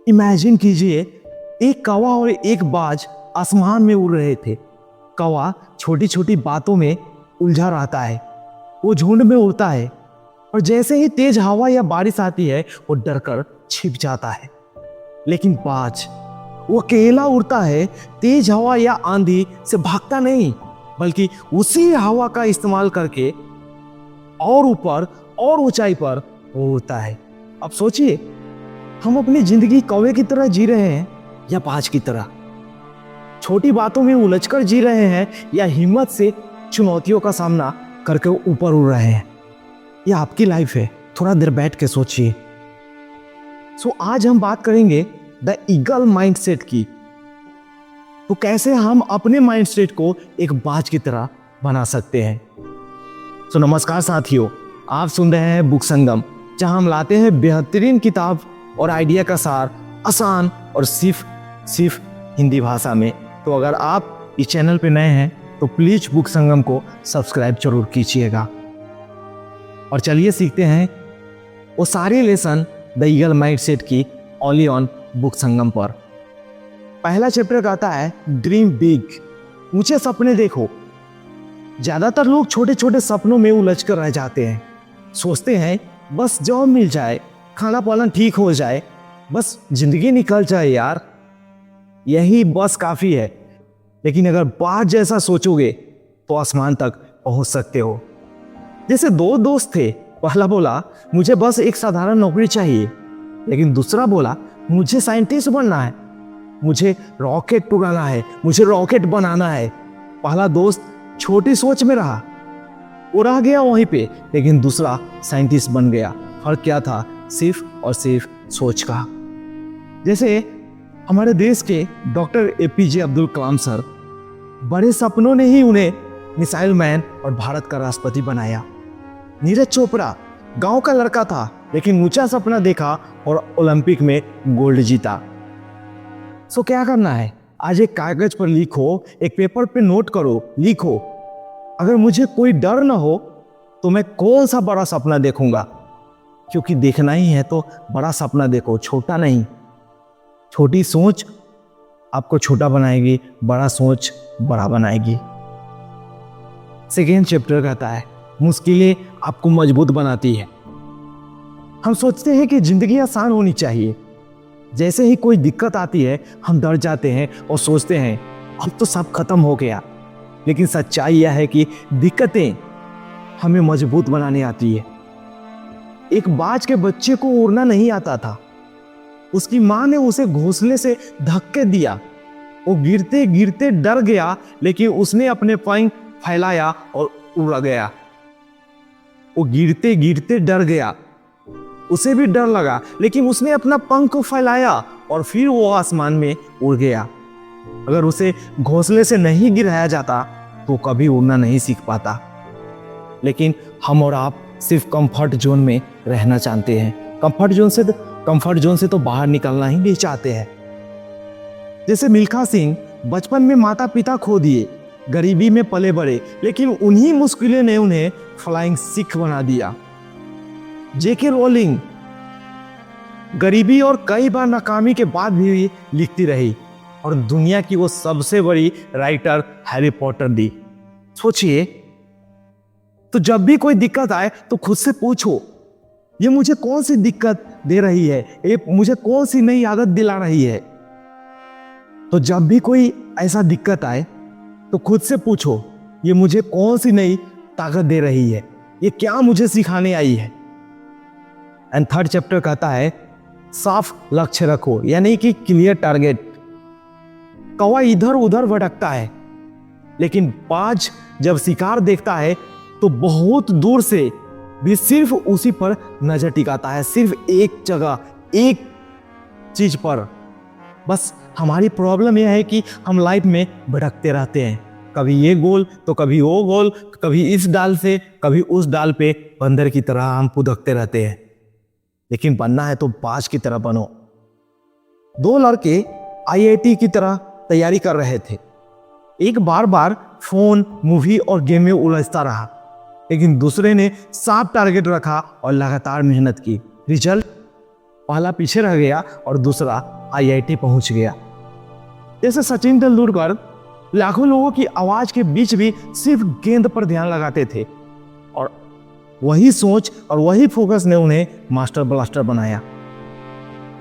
Imagine कीजिए, एक कौवा और एक बाज आसमान में उड़ रहे थे। कौवा छोटी छोटी बातों में उलझा रहता है, वो झुंड में उड़ता है और जैसे ही तेज हवा या बारिश आती है वो डर कर छिप जाता है। लेकिन बाज वो अकेला उड़ता है, तेज हवा या आंधी से भागता नहीं, बल्कि उसी हवा का इस्तेमाल करके और ऊपर और ऊंचाई पर वो उड़ता है। अब सोचिए, हम अपनी जिंदगी कौवे की तरह जी रहे हैं या बाज की तरह? छोटी बातों में उलझकर जी रहे हैं या हिम्मत से चुनौतियों का सामना करके ऊपर उड़ रहे हैं? यह आपकी लाइफ है, थोड़ा देर बैठ के सोचिए। आज हम बात करेंगे द ईगल माइंडसेट की। तो कैसे हम अपने माइंडसेट को एक बाज की तरह बना सकते हैं। नमस्कार साथियों, आप सुन रहे हैं बुक संगम, जहां हम लाते हैं बेहतरीन किताब और आइडिया का सार आसान और सिर्फ हिंदी भाषा में। तो अगर आप इस चैनल पे नए हैं तो प्लीज बुक संगम को सब्सक्राइब जरूर कीजिएगा। और चलिए सीखते हैं वो सारे लेसन द ईगल माइंडसेट की ओनली ऑन बुक संगम पर। पहला चैप्टर कहता है ड्रीम बिग, ऊंचे सपने देखो। ज्यादातर लोग छोटे छोटे सपनों में उलझ कर रह जाते हैं। सोचते हैं बस जॉब मिल जाए, खाना पालन ठीक हो जाए, बस जिंदगी निकल जाए यार, यही बस काफी है। लेकिन अगर बाज जैसा सोचोगे तो आसमान तक पहुंच सकते हो। जैसे दो दोस्त थे, पहला बोला मुझे बस एक साधारण नौकरी चाहिए, लेकिन दूसरा बोला मुझे साइंटिस्ट बनना है, मुझे रॉकेट उड़ाना है, मुझे रॉकेट बनाना है। पहला दोस्त छोटी सोच में रहा, वो रह गया वहीं पे, लेकिन दूसरा साइंटिस्ट बन गया। फर्क क्या था? सिर्फ और सिर्फ सोच का। जैसे हमारे देश के doctor APJ Abdul Kalam sir, बड़े सपनों ने ही उन्हें मिसाइल मैन और भारत का राष्ट्रपति बनाया। नीरज चोपड़ा गांव का लड़का था, लेकिन ऊंचा सपना देखा और ओलंपिक में गोल्ड जीता। क्या करना है? आज एक कागज पर लिखो, एक पेपर पे नोट करो, लिखो, अगर मुझे कोई डर ना हो तो मैं कौन सा बड़ा सपना देखूंगा। क्योंकि देखना ही है तो बड़ा सपना देखो, छोटा नहीं। छोटी सोच आपको छोटा बनाएगी, बड़ा सोच बड़ा बनाएगी। सेकेंड चैप्टर कहता है मुश्किलें आपको मजबूत बनाती है। हम सोचते हैं कि जिंदगी आसान होनी चाहिए, जैसे ही कोई दिक्कत आती है हम डर जाते हैं और सोचते हैं अब तो सब खत्म हो गया। लेकिन सच्चाई यह है कि दिक्कतें हमें मजबूत बनाने आती है। एक बाज के बच्चे को उड़ना नहीं आता था, उसकी मां ने उसे घोंसले से धक्के दिया, वो गिरते गिरते डर गया, लेकिन उसने अपने पंख फैलाया और उड़ गया। वो गिरते गिरते डर गया, उसे भी डर लगा, लेकिन उसने अपना पंख को फैलाया और फिर वो आसमान में उड़ गया। अगर उसे घोंसले से नहीं गिराया जाता तो कभी उड़ना नहीं सीख पाता। लेकिन हम और आप सिर्फ कंफर्ट जोन में रहना चाहते हैं। कंफर्ट जोन से तो बाहर निकलना ही नहीं चाहते हैं। जैसे मिल्खा सिंह बचपन में माता पिता खो दिए, गरीबी में पले बड़े, लेकिन उन्हीं मुश्किलों ने उन्हें फ्लाइंग सिख बना दिया। जेके रोलिंग गरीबी और कई बार नाकामी के बाद भी लिखती रही और दुनिया की वो सबसे बड़ी राइटर हैरी पॉटर दी। सोचिए, तो जब भी कोई दिक्कत आए तो खुद से पूछो, ये मुझे कौन सी दिक्कत दे रही है, ये मुझे कौन सी नई आदत दिला रही है। तो जब भी कोई ऐसा दिक्कत आए तो खुद से पूछो, ये मुझे कौन सी नई ताकत दे रही है, ये क्या मुझे सिखाने आई है। एंड थर्ड चैप्टर कहता है साफ लक्ष्य रखो, यानी कि क्लियर टारगेट। कौवा इधर उधर भटकता है, लेकिन बाज जब शिकार देखता है तो बहुत दूर से भी सिर्फ उसी पर नजर टिकाता है, सिर्फ एक जगह, एक चीज पर। बस हमारी प्रॉब्लम यह है कि हम लाइफ में भटकते रहते हैं, कभी ये गोल तो कभी वो गोल, कभी इस डाल से कभी उस डाल पे बंदर की तरह हम फुदकते रहते हैं। लेकिन बनना है तो बाज की तरह बनो। दो लड़के आईआईटी की तरह तैयारी कर रहे थे। एक बार बार फोन, मूवी और गेम में उलझता रहा, लेकिन दूसरे ने साफ टारगेट रखा और लगातार मेहनत की। रिजल्ट पहला पीछे रह गया और दूसरा IIT पहुंच गया। जैसे सचिन तेंदुलकर लाखों लोगों की आवाज के बीच भी सिर्फ गेंद पर ध्यान लगाते थे, और वही सोच और वही फोकस ने उन्हें मास्टर ब्लास्टर बनाया।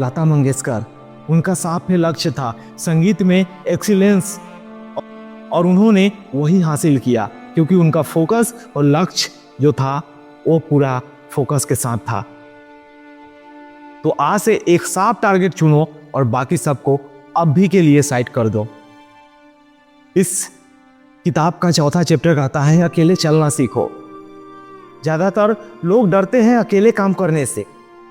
लता मंगेशकर, उनका साफ लक्ष्य था संगीत में एक्सीलेंस, और उन्होंने वही हासिल किया क्योंकि उनका फोकस और लक्ष्य जो था वो पूरा फोकस के साथ था। तो आज से एक साफ टारगेट चुनो और बाकी सबको अभी के लिए साइड कर दो। इस किताब का चौथा चैप्टर कहता है अकेले चलना सीखो। ज्यादातर लोग डरते हैं अकेले काम करने से,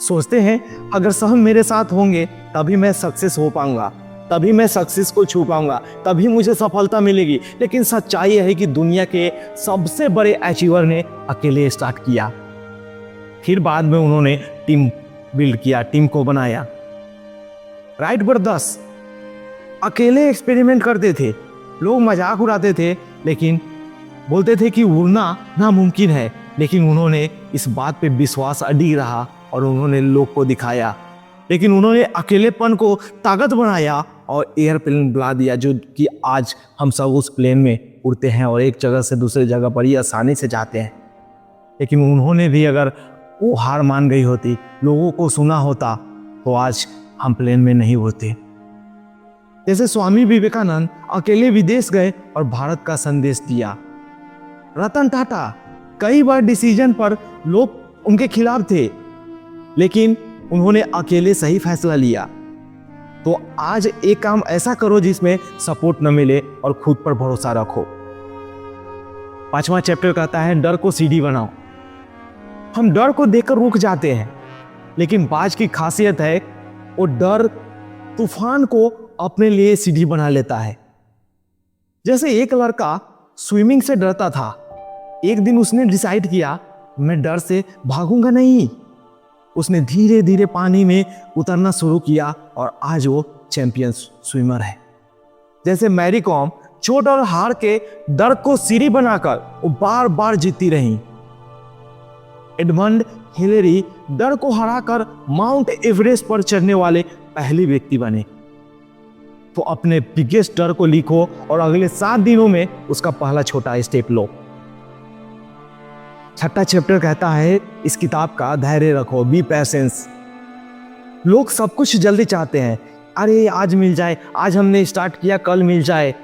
सोचते हैं अगर सब मेरे साथ होंगे तभी मैं सक्सेस हो पाऊंगा, तभी मैं सक्सेस को छू पाऊंगा, तभी मुझे सफलता मिलेगी। लेकिन सच्चाई है कि दुनिया के सबसे बड़े अचीवर ने अकेले स्टार्ट किया, फिर बाद में उन्होंने टीम बिल्ड किया, टीम को बनाया। राइट ब्रदर्स अकेले एक्सपेरिमेंट करते थे, लोग मजाक उड़ाते थे, लेकिन बोलते थे कि उड़ना नामुमकिन है, लेकिन उन्होंने इस बात पे विश्वास अडिग रहा और उन्होंने लोग को दिखाया। लेकिन उन्होंने अकेलेपन को ताकत बनाया और एयरप्लेन बना दिया, जो कि आज हम सब उस प्लेन में उड़ते हैं और एक जगह से दूसरे जगह बड़ी आसानी से जाते हैं। लेकिन उन्होंने भी अगर वो हार मान गई होती, लोगों को सुना होता, तो आज हम प्लेन में नहीं होते। जैसे स्वामी विवेकानंद अकेले विदेश गए और भारत का संदेश दिया। रतन टाटा कई बार डिसीजन पर लोग उनके खिलाफ थे, लेकिन उन्होंने अकेले सही फैसला लिया। तो आज एक काम ऐसा करो जिसमें सपोर्ट न मिले और खुद पर भरोसा रखो। पांचवा चैप्टर कहता है डर को सीढ़ी बनाओ। हम डर को देखकर रुक जाते हैं, लेकिन बाज की खासियत है वो डर तूफान को अपने लिए सीढ़ी बना लेता है। जैसे एक लड़का स्विमिंग से डरता था, एक दिन उसने डिसाइड किया मैं डर से भागूंगा नहीं। उसने धीरे धीरे पानी में उतरना शुरू किया और आज वो चैंपियन स्विमर है। जैसे मैरी कॉम चोट और हार के डर को सीढ़ी बनाकर वो बार बार जीतती रही। एडमंड हिलेरी डर को हराकर माउंट एवरेस्ट पर चढ़ने वाले पहले व्यक्ति बने। तो अपने बिगेस्ट डर को लिखो और अगले 7 दिनों में उसका पहला छोटा स्टेप लो। छठा चैप्टर कहता है इस किताब का धैर्य रखो, बी पेशेंस। लोग सब कुछ जल्दी चाहते हैं, अरे आज मिल जाए, आज हमने स्टार्ट किया कल मिल जाए।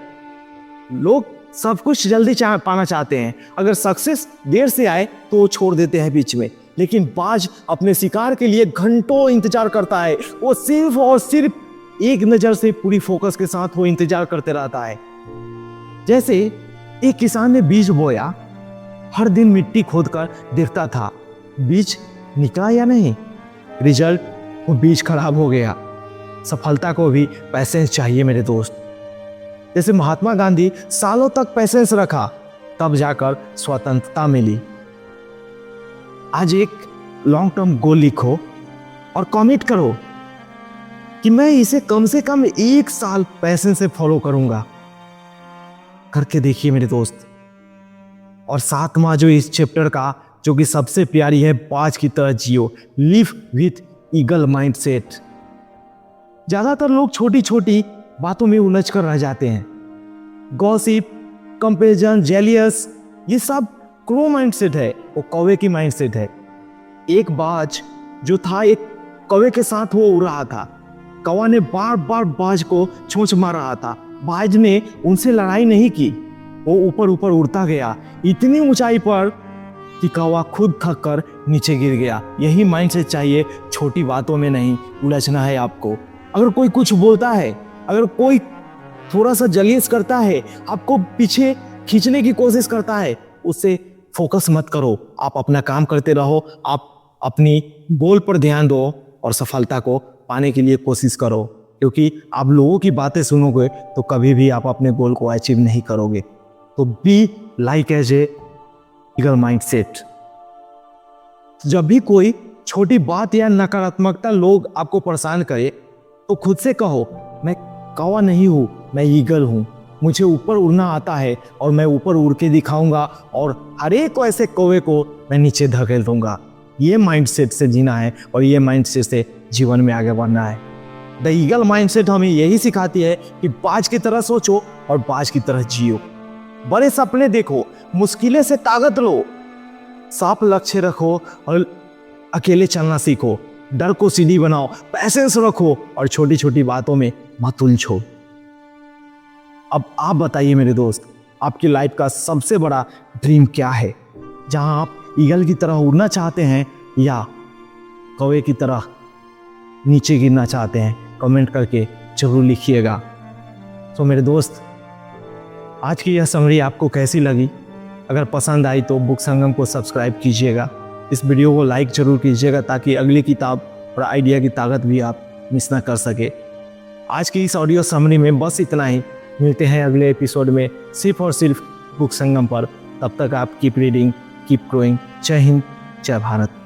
लोग सब कुछ जल्दी पाना चाहते हैं, अगर सक्सेस देर से आए तो वो छोड़ देते हैं बीच में। लेकिन बाज अपने शिकार के लिए घंटों इंतजार करता है, वो सिर्फ और सिर्फ एक नजर से पूरी फोकस के साथ वो इंतजार करते रहता है। जैसे एक किसान ने बीज बोया, हर दिन मिट्टी खोदकर देखता था बीज निकला या नहीं। रिजल्ट वो बीज खराब हो गया। सफलता को भी पैसेंस चाहिए मेरे दोस्त। जैसे महात्मा गांधी सालों तक पैसेंस रखा, तब जाकर स्वतंत्रता मिली। आज एक लॉन्ग टर्म गोल लिखो और कमिट करो कि मैं इसे कम से कम 1 साल पैसेंस से फॉलो करूंगा। करके देखिए मेरे दोस्त। और 7वां जो इस चैप्टर का जो कि सबसे प्यारी है, बाज की तरह जियो, लिव विथ ईगल माइंडसेट। ज्यादातर लोग छोटी छोटी बातों में उलझ कर रह जाते हैं। गॉसिप, कंपैरिजन, जेलियस, ये सब क्रो माइंडसेट है, वो कौवे की माइंडसेट है। एक बाज जो था एक कौवे के साथ वो उड़ रहा था। कौवा ने बार बार बाज को चोंच मार रहा था। बाज ने उनसे लड़ाई नहीं की, वो ऊपर ऊपर उड़ता गया इतनी ऊंचाई पर कि कौवा खुद थक कर नीचे गिर गया। यही माइंडसेट चाहिए, छोटी बातों में नहीं उलझना है आपको। अगर कोई कुछ बोलता है, अगर कोई थोड़ा सा जलीस करता है, आपको पीछे खींचने की कोशिश करता है, उससे फोकस मत करो। आप अपना काम करते रहो, आप अपनी गोल पर ध्यान दो और सफलता को पाने के लिए कोशिश करो। क्योंकि आप लोगों की बातें सुनोगे तो कभी भी आप अपने गोल को अचीव नहीं करोगे। तो be like as a eagle mindset. जब भी कोई छोटी बात या नकारात्मकता लोग आपको परेशान करे तो खुद से कहो मैं कौवा नहीं हूं, मैं ईगल हूं। मुझे ऊपर उड़ना आता है और मैं ऊपर उड़ के दिखाऊंगा और हर एक ऐसे कौवे को मैं नीचे धकेल दूंगा। ये माइंडसेट से जीना है और ये माइंडसेट से जीवन में आगे बढ़ना है। द ईगल माइंडसेट हमें यही सिखाती है कि बाज की तरह सोचो और बाज की तरह जियो। बड़े सपने देखो, मुश्किलें से ताकत लो, साफ लक्ष्य रखो और अकेले चलना सीखो। डर को सीढ़ी बनाओ, पैसेंस रखो और छोटी छोटी बातों में मत उलझो। अब आप बताइए मेरे दोस्त, आपकी लाइफ का सबसे बड़ा ड्रीम क्या है? जहां आप ईगल की तरह उड़ना चाहते हैं या कौवे की तरह नीचे गिरना चाहते हैं? कमेंट करके जरूर लिखिएगा। तो मेरे दोस्त, आज की यह समरी आपको कैसी लगी? अगर पसंद आई तो बुक संगम को सब्सक्राइब कीजिएगा, इस वीडियो को लाइक जरूर कीजिएगा ताकि अगली किताब और आइडिया की ताकत भी आप मिस ना कर सके। आज की इस ऑडियो समरी में बस इतना ही। मिलते हैं अगले एपिसोड में सिर्फ और सिर्फ बुक संगम पर। तब तक आप कीप रीडिंग, कीप ग्रोइंग। जय हिंद, जय भारत।